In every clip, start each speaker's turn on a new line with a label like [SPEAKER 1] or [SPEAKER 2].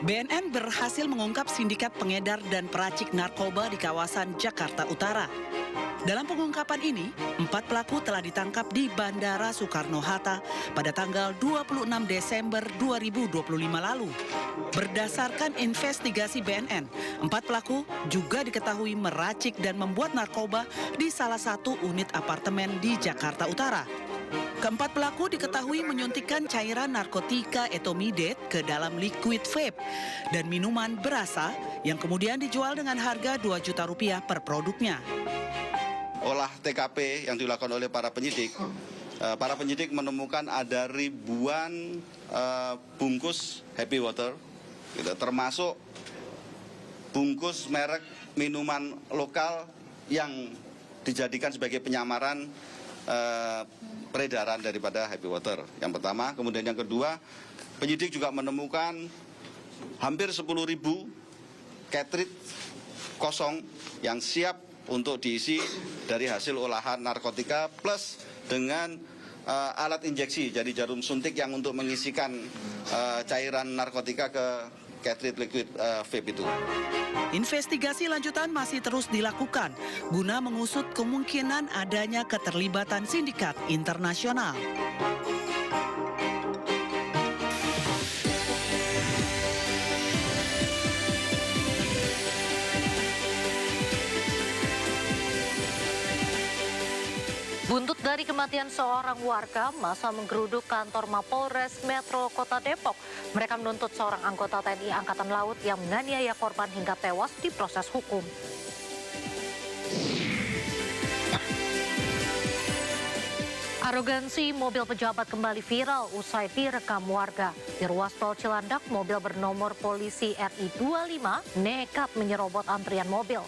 [SPEAKER 1] BNN berhasil mengungkap sindikat pengedar dan peracik narkoba di kawasan Jakarta Utara. Dalam pengungkapan ini, 4 pelaku telah ditangkap di Bandara Soekarno-Hatta pada tanggal 26 Desember 2025 lalu. Berdasarkan investigasi BNN, 4 pelaku juga diketahui meracik dan membuat narkoba di salah satu unit apartemen di Jakarta Utara. Keempat pelaku diketahui menyuntikkan cairan narkotika etomidate ke dalam liquid vape dan minuman berasa yang kemudian dijual dengan harga Rp2 juta per produknya.
[SPEAKER 2] Olah TKP yang dilakukan oleh para penyidik menemukan ada ribuan bungkus happy water, gitu, termasuk bungkus merek minuman lokal yang dijadikan sebagai penyamaran peredaran daripada happy water. Yang pertama, kemudian yang kedua, penyidik juga menemukan hampir 10.000 cartridge kosong yang siap untuk diisi dari hasil olahan narkotika plus dengan alat injeksi, jadi jarum suntik yang untuk mengisikan cairan narkotika ke cartridge liquid vape itu.
[SPEAKER 1] Investigasi lanjutan masih terus dilakukan guna mengusut kemungkinan adanya keterlibatan sindikat internasional.
[SPEAKER 3] Buntut dari kematian seorang warga, massa menggeruduk kantor Mapolres Metro Kota Depok. Mereka menuntut seorang anggota TNI Angkatan Laut yang menganiaya korban hingga tewas diproses hukum. Arogansi mobil pejabat kembali viral usai direkam warga. Di ruas tol Cilandak, mobil bernomor polisi RI 25 nekat menyerobot antrian mobil.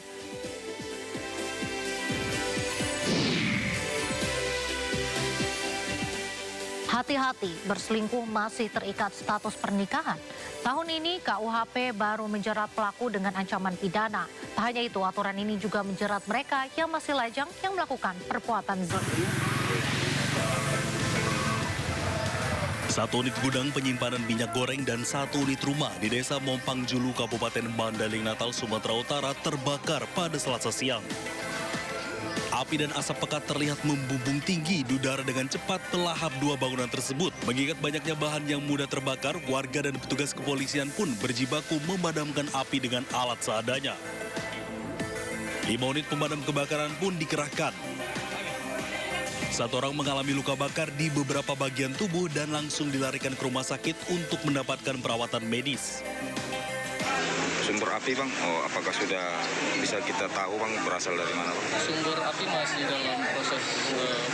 [SPEAKER 3] Hati-hati, berselingkuh masih terikat status pernikahan. Tahun ini KUHP baru menjerat pelaku dengan ancaman pidana. Tak hanya itu, aturan ini juga menjerat mereka yang masih lajang yang melakukan perbuatan zina.
[SPEAKER 4] 1 unit gudang penyimpanan minyak goreng dan 1 unit rumah di Desa Mompang Julu, Kabupaten Mandaling Natal, Sumatera Utara terbakar pada Selasa siang. Api dan asap pekat terlihat membumbung tinggi di udara dengan cepat melahap 2 bangunan tersebut. Mengingat banyaknya bahan yang mudah terbakar, warga dan petugas kepolisian pun berjibaku memadamkan api dengan alat seadanya. 5 unit pemadam kebakaran pun dikerahkan. 1 orang mengalami luka bakar di beberapa bagian tubuh dan langsung dilarikan ke rumah sakit untuk mendapatkan perawatan medis.
[SPEAKER 5] Sumber api, Bang, apakah sudah bisa kita tahu, Bang, berasal dari mana, Bang?
[SPEAKER 6] Sumber api masih dalam proses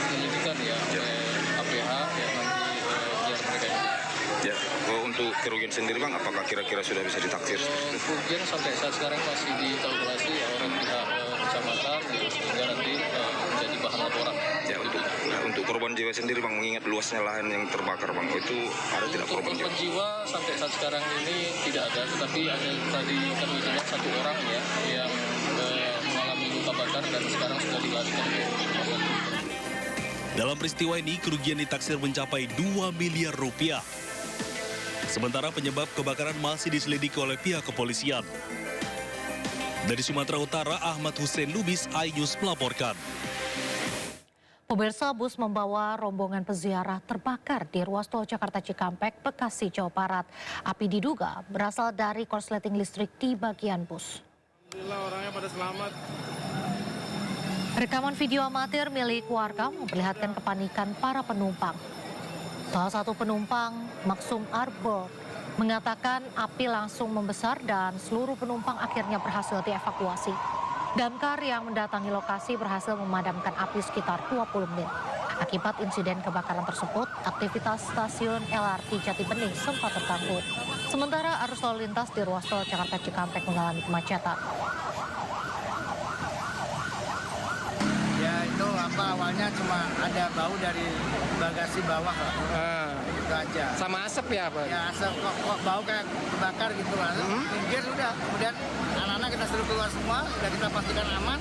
[SPEAKER 6] penyelidikan ya, oleh APH ya, nanti biar mereka ini.
[SPEAKER 5] Ya, untuk kerugian sendiri, Bang, apakah kira-kira sudah bisa ditaksir?
[SPEAKER 6] Kerugian sampai saat sekarang masih dikalkulasi oleh pihak kecamatan sehingga nanti menjadi bahan laporan.
[SPEAKER 5] Ya, untuk korban jiwa sendiri, Bang, mengingat luasnya lahan yang terbakar, Bang, itu ada tidak korban jiwa?
[SPEAKER 6] Korban jiwa sampai saat sekarang ini tidak ada, tetapi ada tadi kami dengar 1 orang ya yang mengalami luka bakar dan sekarang sudah dilarikan ke rumah sakit.
[SPEAKER 4] Dalam peristiwa ini, kerugian ditaksir mencapai Rp2 miliar. Sementara penyebab kebakaran masih diselidiki oleh pihak kepolisian. Dari Sumatera Utara, Ahmad Hussein Lubis, iNews melaporkan.
[SPEAKER 3] Pemirsa, bus membawa rombongan peziarah terbakar di ruas tol Jakarta Cikampek, Bekasi, Jawa Barat. Api diduga berasal dari korsleting listrik di bagian bus.
[SPEAKER 7] Alhamdulillah orangnya pada selamat.
[SPEAKER 3] Rekaman video amatir milik warga memperlihatkan kepanikan para penumpang. Salah satu penumpang, Maksum Arbol, mengatakan api langsung membesar dan seluruh penumpang akhirnya berhasil dievakuasi. Damkar yang mendatangi lokasi berhasil memadamkan api sekitar 20 menit. Akibat insiden kebakaran tersebut, aktivitas stasiun LRT Jatibening sempat terganggu. Sementara arus lalu lintas di ruas tol Jakarta Cikampek mengalami kemacetan.
[SPEAKER 8] Ya itu awalnya cuma ada bau dari bagasi bawah lah. Itu aja.
[SPEAKER 7] Sama asap ya, Pak?
[SPEAKER 8] Ya asap kok bau kayak kebakar gitu lah. Pinggir udah, kemudian anak-anak kita suruh keluar semua, udah kita pastikan aman.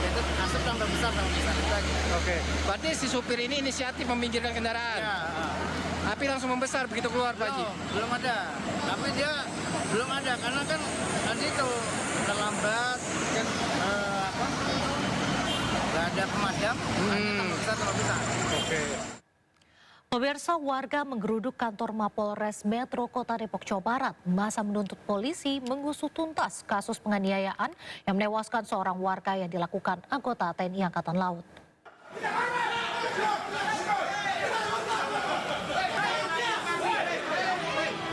[SPEAKER 8] Itu asap tambah besar itu aja.
[SPEAKER 7] Oke. Berarti si supir ini inisiatif meminggirkan kendaraan?
[SPEAKER 8] Ya.
[SPEAKER 7] Api langsung membesar begitu keluar Pak Haji?
[SPEAKER 8] Belum ada. Tapi dia belum ada karena kan tadi itu terlambat kan nggak ada pemadam. Bisa.
[SPEAKER 7] Oke.
[SPEAKER 3] Pemirsa, warga menggeruduk kantor Mapolres Metro Kota Depok, Jawa Barat. Masa menuntut polisi mengusut tuntas kasus penganiayaan yang menewaskan seorang warga yang dilakukan anggota TNI Angkatan Laut.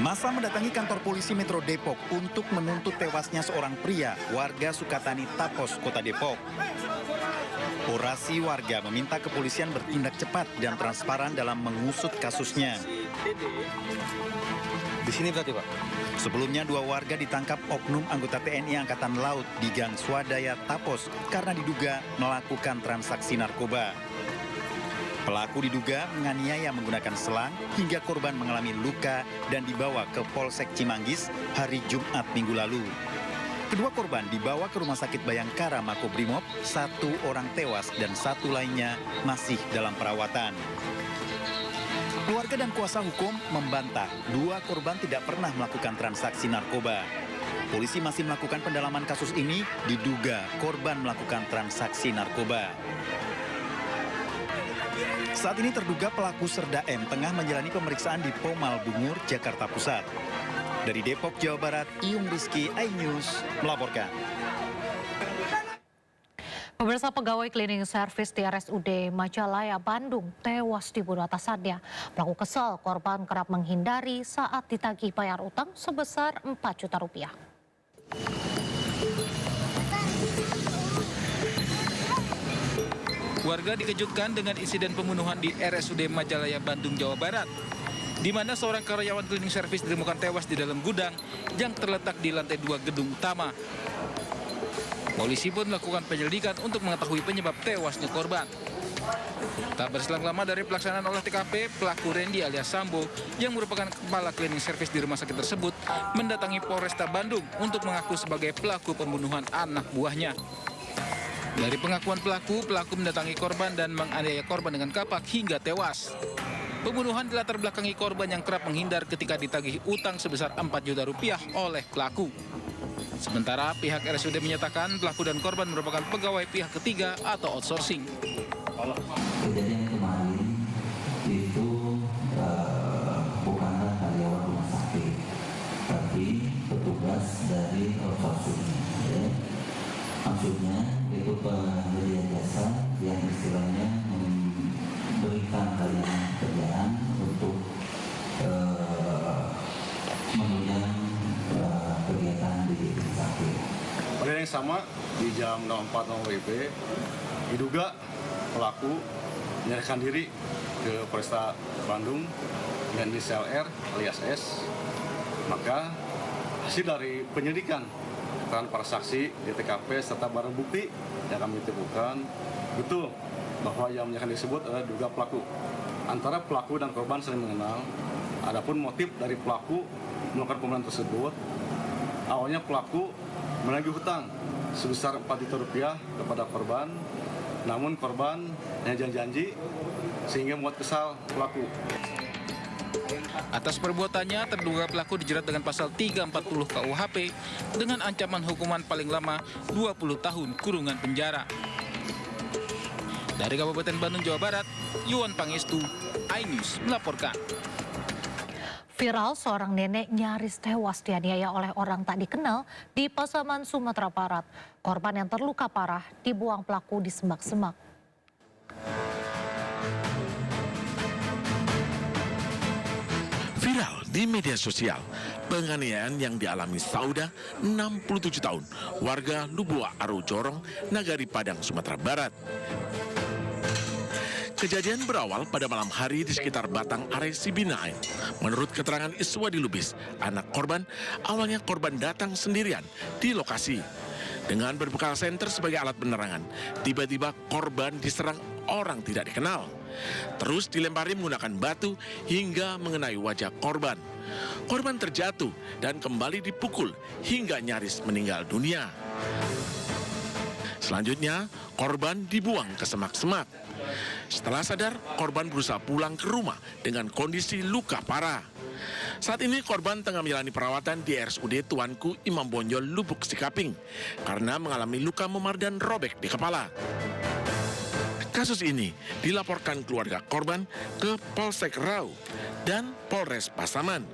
[SPEAKER 9] Masa mendatangi kantor polisi Metro Depok untuk menuntut tewasnya seorang pria warga Sukatani Tapos, Kota Depok. Orasi warga meminta kepolisian bertindak cepat dan transparan dalam mengusut kasusnya.
[SPEAKER 5] Di sini berarti Pak?
[SPEAKER 9] Sebelumnya 2 warga ditangkap oknum anggota TNI Angkatan Laut di Gang Swadaya Tapos karena diduga melakukan transaksi narkoba. Pelaku diduga menganiaya menggunakan selang hingga korban mengalami luka dan dibawa ke Polsek Cimanggis hari Jumat minggu lalu. Kedua korban dibawa ke Rumah Sakit Bayangkara Makobrimob, 1 orang tewas dan 1 lainnya masih dalam perawatan. Keluarga dan kuasa hukum membantah 2 korban tidak pernah melakukan transaksi narkoba. Polisi masih melakukan pendalaman kasus ini, diduga korban melakukan transaksi narkoba. Saat ini terduga pelaku Serda M tengah menjalani pemeriksaan di Pomal Bungur, Jakarta Pusat. Dari Depok, Jawa Barat, Iyung Rizky, iNews melaporkan.
[SPEAKER 3] Pemirsa, pegawai cleaning service di RSUD Majalaya, Bandung tewas dibunuh atasannya. Pelaku kesal, korban kerap menghindari saat ditagih bayar utang sebesar 4 juta rupiah.
[SPEAKER 10] Warga dikejutkan dengan insiden pembunuhan di RSUD Majalaya, Bandung, Jawa Barat, di mana seorang karyawan cleaning service ditemukan tewas di dalam gudang yang terletak di lantai 2 gedung utama. Polisi pun melakukan penyelidikan untuk mengetahui penyebab tewasnya korban. Tak berselang lama dari pelaksanaan olah TKP, pelaku Randy alias Sambo yang merupakan kepala cleaning service di rumah sakit tersebut mendatangi Polresta Bandung untuk mengaku sebagai pelaku pembunuhan anak buahnya. Dari pengakuan pelaku mendatangi korban dan menganiaya korban dengan kapak hingga tewas. Pembunuhan dilatar belakangi korban yang kerap menghindar ketika ditagih utang sebesar 4 juta rupiah oleh pelaku. Sementara pihak RSUD menyatakan pelaku dan korban merupakan pegawai pihak ketiga atau outsourcing.
[SPEAKER 11] Kejadian kemarin itu bukanlah karyawan rumah sakit, tapi petugas dari outsourcing. Ya. Maksudnya itu penyedia jasa yang istilahnya memberikan kalian kerjaan untuk menunjang kegiatan di sakit.
[SPEAKER 12] Pada yang sama di jam 04.00 WIB diduga pelaku menyerahkan diri ke Polresta Bandung dan inisial R alias S. Maka hasil dari penyelidikan keterangan para saksi di TKP serta barang bukti yang kami temukan betul bahwa yang menyerahkan disebut adalah diduga pelaku. Antara pelaku dan korban saling mengenal. Adapun motif dari pelaku melakukan pembunuhan tersebut, awalnya pelaku menagih hutang sebesar 4 juta rupiah kepada korban, namun korban hanya janji sehingga membuat kesal pelaku.
[SPEAKER 10] Atas perbuatannya, terduga pelaku dijerat dengan pasal 340 KUHP dengan ancaman hukuman paling lama 20 tahun kurungan penjara. Dari Kabupaten Bandung, Jawa Barat, Yuan Pangestu, iNews melaporkan.
[SPEAKER 3] Viral, seorang nenek nyaris tewas dianiaya oleh orang tak dikenal di Pasaman, Sumatera Barat. Korban yang terluka parah dibuang pelaku di semak-semak.
[SPEAKER 13] Viral di media sosial, penganiayaan yang dialami Sauda, 67 tahun, warga Lubua Aru Jorong, Nagari Padang, Sumatera Barat. Kejadian berawal pada malam hari di sekitar Batang Are Sibinain. Menurut keterangan Iswadi Lubis, anak korban, awalnya korban datang sendirian di lokasi. Dengan berbekal senter sebagai alat penerangan, tiba-tiba korban diserang orang tidak dikenal. Terus dilempari menggunakan batu hingga mengenai wajah korban. Korban terjatuh dan kembali dipukul hingga nyaris meninggal dunia. Selanjutnya, korban dibuang ke semak-semak. Setelah sadar, korban berusaha pulang ke rumah dengan kondisi luka parah. Saat ini korban tengah menjalani perawatan di RSUD Tuanku Imam Bonjol, Lubuk Sikaping karena mengalami luka memar dan robek di kepala. Kasus ini dilaporkan keluarga korban ke Polsek Rau dan Polres Pasaman.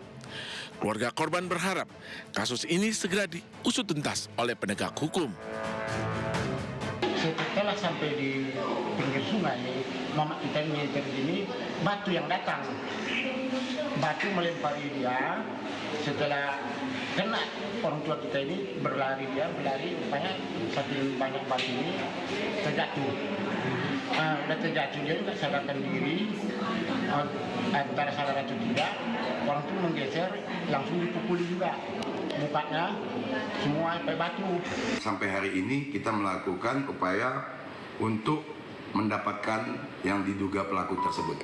[SPEAKER 13] Keluarga korban berharap kasus ini segera diusut tuntas oleh penegak hukum.
[SPEAKER 8] Setelah sampai di pinggir sungai, mama kita ini terjadi batu yang datang. Batu melempari dia, setelah kena orang tua kita ini berlari, rupanya saking banyak batu ini terjatuh. Udah terjatuh dia nggak sadarkan diri, antara sadar atau tidak, orang itu menggeser, langsung dipukuli juga. Mukanya semua sampai batu.
[SPEAKER 14] Sampai hari ini kita melakukan upaya untuk mendapatkan yang diduga pelaku tersebut.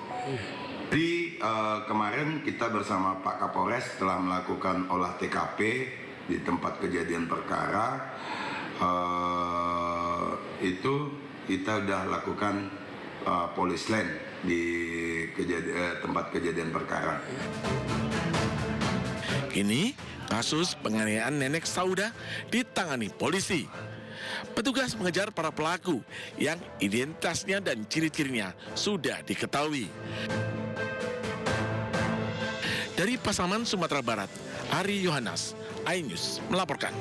[SPEAKER 14] Di kemarin kita bersama Pak Kapolres telah melakukan olah TKP di tempat kejadian perkara. Itu kita sudah lakukan police line di tempat kejadian perkara.
[SPEAKER 13] Kini, kasus penganiayaan nenek Sauda ditangani polisi. Petugas mengejar para pelaku yang identitasnya dan ciri-cirinya sudah diketahui. Dari Pasaman, Sumatera Barat, Ari Yohanes, iNews melaporkan.